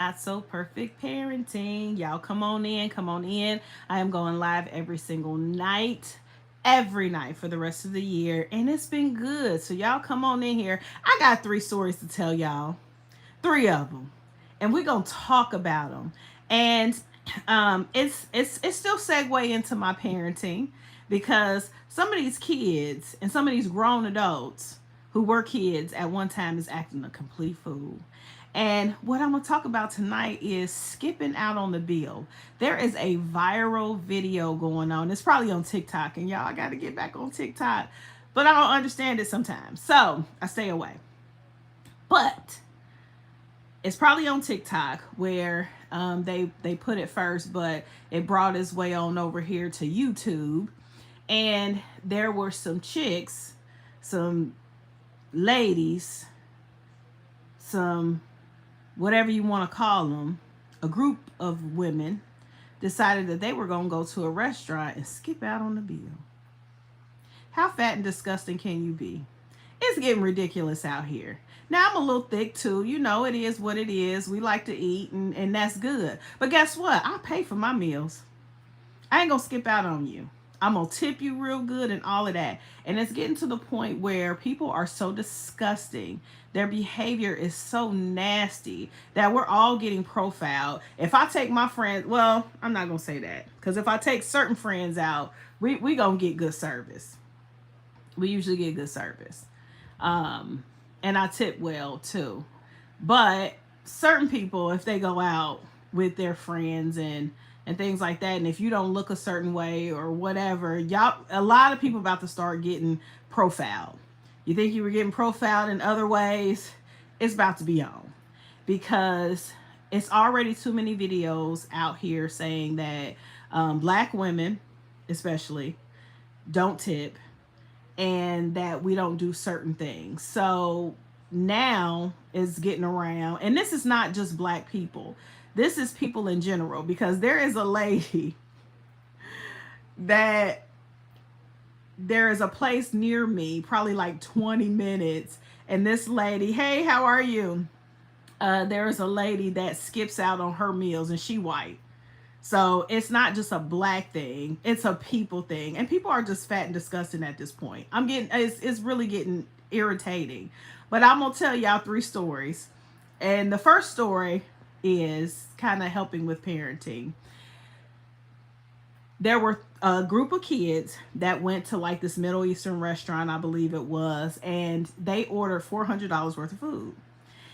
Not so perfect parenting. Y'all come on in, come on in. I am going live every night for the rest of the year, and it's been good. So y'all come on in here. I got three stories to tell y'all, three of them, and we're gonna talk about them. And it's still segue into my parenting because some of these kids and some of these grown adults who were kids at one time is acting a complete fool. And what I'm going to talk about tonight is skipping out on the bill. There is a viral video going on. It's probably on TikTok, and y'all, I got to get back on TikTok, but I don't understand it sometimes. So I stay away. But it's probably on TikTok where they put it first, but it brought its way on over here to YouTube. And there were some chicks, some ladies, some whatever you want to call them, a group of women decided that they were going to go to a restaurant and skip out on the bill. How fat and disgusting can you be? It's getting ridiculous out here. Now, I'm a little thick too. You know, it is what it is. We like to eat, and that's good. But guess what? I pay for my meals. I ain't going to skip out on you. I'm going to tip you real good and all of that. And it's getting to the point where people are so disgusting. Their behavior is so nasty that we're all getting profiled. If I take my friends, well, I'm not going to say that. Because if I take certain friends out, we going to get good service. We usually get good service. And I tip well too. But certain people, if they go out with their friends and things like that, and if you don't look a certain way or whatever, y'all, a lot of people about to start getting profiled. You think you were getting profiled in other ways? It's about to be on, because it's already too many videos out here saying that black women especially don't tip, and that we don't do certain things. So now it's getting around, and this is not just black people. This is people in general, because there is a lady that there is a place near me, probably like 20 minutes, and this lady, hey, how are you? There is a lady that skips out on her meals, and she white. So it's not just a black thing, it's a people thing. And people are just fat and disgusting at this point. It's really getting irritating. But I'm going to tell y'all three stories. And the first story is kind of helping with parenting. There were a group of kids that went to like this Middle Eastern restaurant, I believe it was, and they ordered $400 worth of food.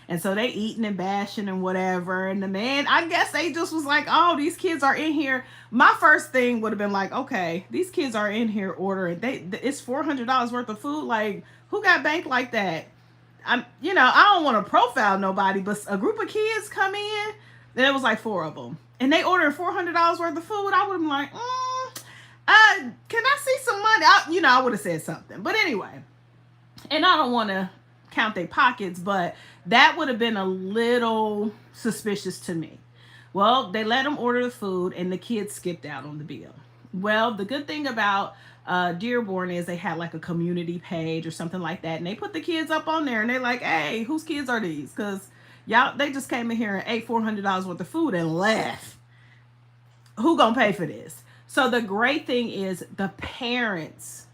And so they eating and bashing and whatever. And the man, I guess they just was like, oh, these kids are in here. My first thing would have been like, okay, these kids are in here ordering. It's $400 worth of food. Like, who got banked like that? I don't want to profile nobody, but a group of kids come in, and it was like four of them. And they ordered $400 worth of food. I would have been like, can I see some money? I would have said something. But anyway, and I don't want to count their pockets, but that would have been a little suspicious to me. Well, they let them order the food, and the kids skipped out on the bill. Well, the good thing about Dearborn is they had like a community page or something like that, and they put the kids up on there, and they're like, hey, whose kids are these? Because they just came in here and ate $400 worth of food and left. Who gonna pay for this? So the great thing is the parents,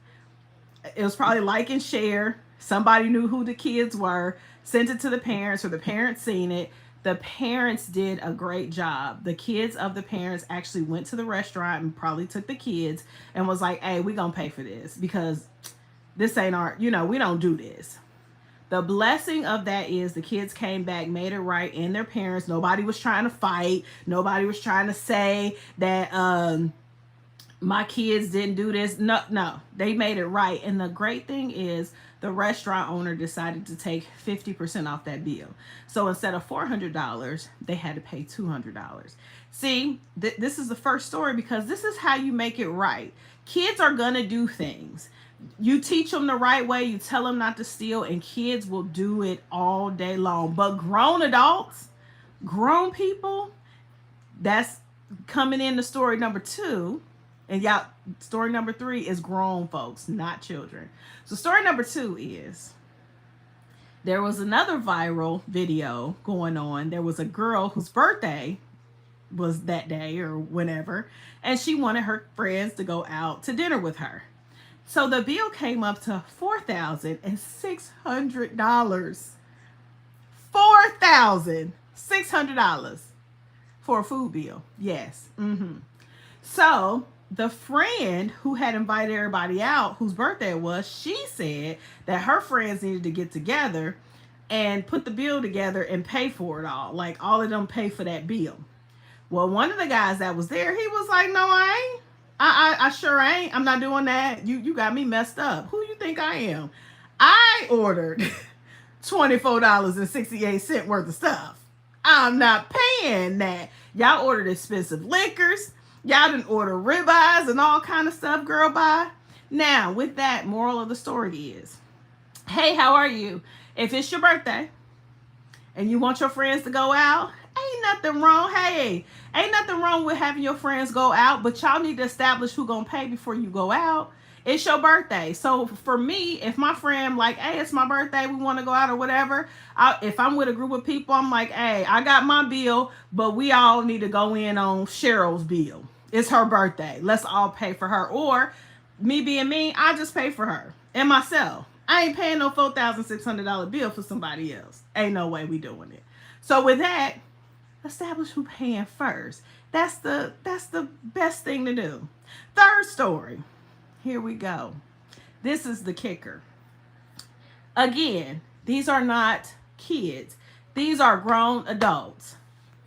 it was probably like and share. Somebody knew who the kids were, sent it to the parents, or the parents seen it. The parents did a great job. The kids of the parents actually went to the restaurant and probably took the kids and was like, hey, we gonna pay for this, because this ain't our, we don't do this. The blessing of that is the kids came back, made it right, and their parents. Nobody was trying to fight. Nobody was trying to say that my kids didn't do this. No, they made it right. And the great thing is the restaurant owner decided to take 50% off that bill. So instead of $400, they had to pay $200. See, this is the first story, because this is how you make it right. Kids are going to do things. You teach them the right way, you tell them not to steal, and kids will do it all day long. But grown adults, grown people, that's coming into story number 2. And y'all, story number 3 is grown folks, not children. So story number 2 is There was another viral video going on. There was a girl whose birthday was that day or whenever, and she wanted her friends to go out to dinner with her. So the bill came up to $4,600. $4,600 for a food bill. Yes. So the friend who had invited everybody out, whose birthday it was, she said that her friends needed to get together and put the bill together and pay for it all. Like all of them pay for that bill. Well, one of the guys that was there, he was like, "No, I ain't. I sure ain't. I'm not doing that. You got me messed up. Who you think I am? I ordered $24.68 worth of stuff. I'm not paying that. Y'all ordered expensive liquors. Y'all didn't order ribeyes and all kind of stuff, girl, bye." Now, with that, moral of the story is, hey, how are you? If it's your birthday and you want your friends to go out, ain't nothing wrong. Hey, ain't nothing wrong with having your friends go out, but y'all need to establish who gonna pay before you go out. It's your birthday. So for me, if my friend like, hey, it's my birthday, we want to go out or whatever, if I'm with a group of people, I'm like, hey, I got my bill, but we all need to go in on Cheryl's bill. It's her birthday. Let's all pay for her. Or me being me, I just pay for her and myself. I ain't paying no $4,600 bill for somebody else. Ain't no way we doing it. So with that, establish who paying first. That's the best thing to do. Third story. Here we go. This is the kicker. Again, these are not kids. These are grown adults.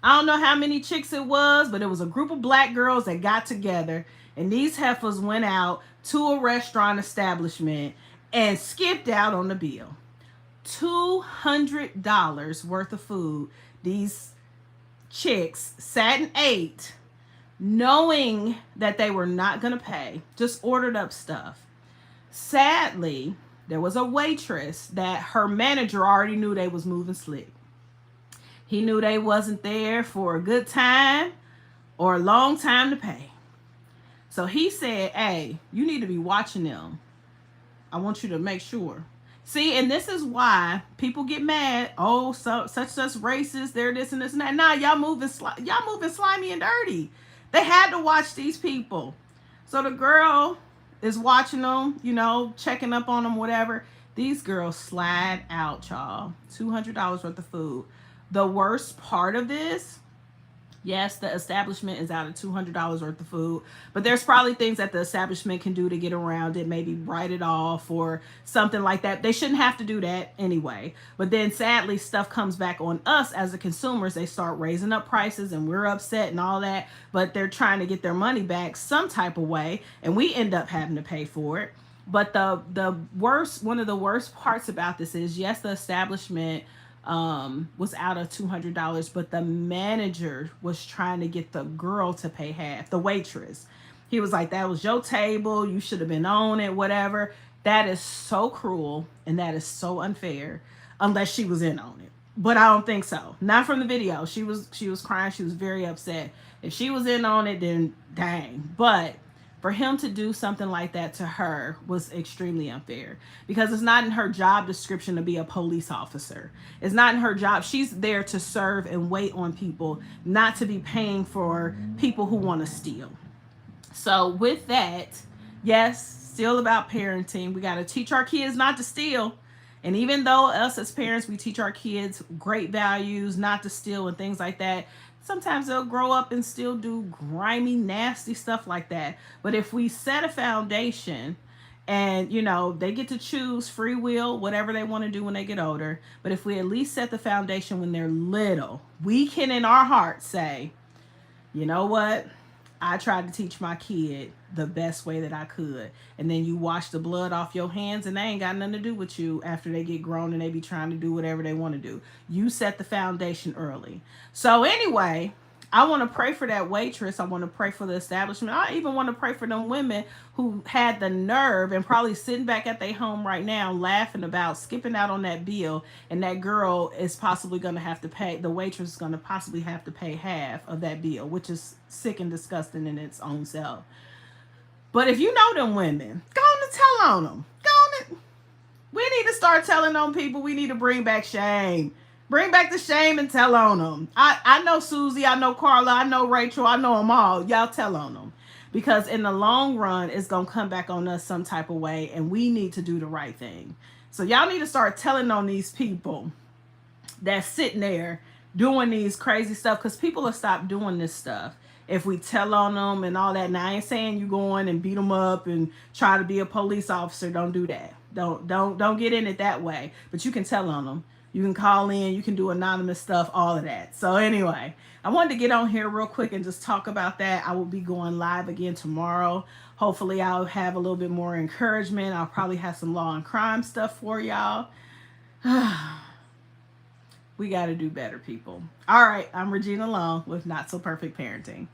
I don't know how many chicks it was, but it was a group of black girls that got together, and these heifers went out to a restaurant establishment and skipped out on the bill. $200 worth of food. These chicks sat and ate, knowing that they were not going to pay, just ordered up stuff. Sadly, there was a waitress that her manager already knew they was moving slick. He knew they wasn't there for a good time or a long time to pay. So he said, hey, you need to be watching them. I want you to make sure. See, and this is why people get mad. Oh, so such racist. They're this and this and that. Nah, y'all moving slimy and dirty. They had to watch these people. So the girl is watching them, checking up on them, whatever. These girls slide out, y'all. $200 worth of food. The worst part of this, yes, the establishment is out of $200 worth of food, but there's probably things that the establishment can do to get around it, maybe write it off or something like that. They shouldn't have to do that anyway. But then sadly, stuff comes back on us as the consumers. They start raising up prices and we're upset and all that, but they're trying to get their money back some type of way, and we end up having to pay for it. But one of the worst parts about this is, yes, the establishment was out of $200, but the manager was trying to get the girl to pay half, the waitress. He was like, that was your table, you should have been on it, whatever. That is so cruel and that is so unfair, unless she was in on it. But I don't think so. Not from the video. She was crying, she was very upset. If she was in on it, then dang. But for him to do something like that to her was extremely unfair, because it's not in her job description to be a police officer. It's not in her job. She's there to serve and wait on people, not to be paying for people who want to steal. So with that, yes, still about parenting. We got to teach our kids not to steal. And even though us as parents, we teach our kids great values, not to steal and things like that, sometimes they'll grow up and still do grimy, nasty stuff like that. But if we set a foundation and, they get to choose free will, whatever they want to do when they get older. But if we at least set the foundation when they're little, we can in our heart say, you know what? I tried to teach my kid the best way that I could. And then you wash the blood off your hands and they ain't got nothing to do with you after they get grown and they be trying to do whatever they want to do. You set the foundation early. So anyway, I want to pray for that waitress. I want to pray for the establishment. I even want to pray for them women who had the nerve and probably sitting back at their home right now laughing about skipping out on that bill, and that girl is possibly going to have to pay, the waitress is going to possibly have to pay half of that bill, which is sick and disgusting in its own self. But if you know them women, go on and tell on them. Go on and We need to start telling on people. We need to bring back shame. Bring back the shame and tell on them. I know Susie, I know Carla, I know Rachel, I know them all. Y'all tell on them. Because in the long run, it's going to come back on us some type of way, and we need to do the right thing. So y'all need to start telling on these people that's sitting there doing these crazy stuff, because people will stop doing this stuff if we tell on them and all that. Now I ain't saying you go in and beat them up and try to be a police officer. Don't do that. Don't get in it that way. But you can tell on them. You can call in. You can do anonymous stuff. All of that. So anyway, I wanted to get on here real quick and just talk about that. I will be going live again tomorrow. Hopefully I'll have a little bit more encouragement. I'll probably have some law and crime stuff for y'all. We got to do better, people. All right, I'm Regina Long with Not So Perfect Parenting.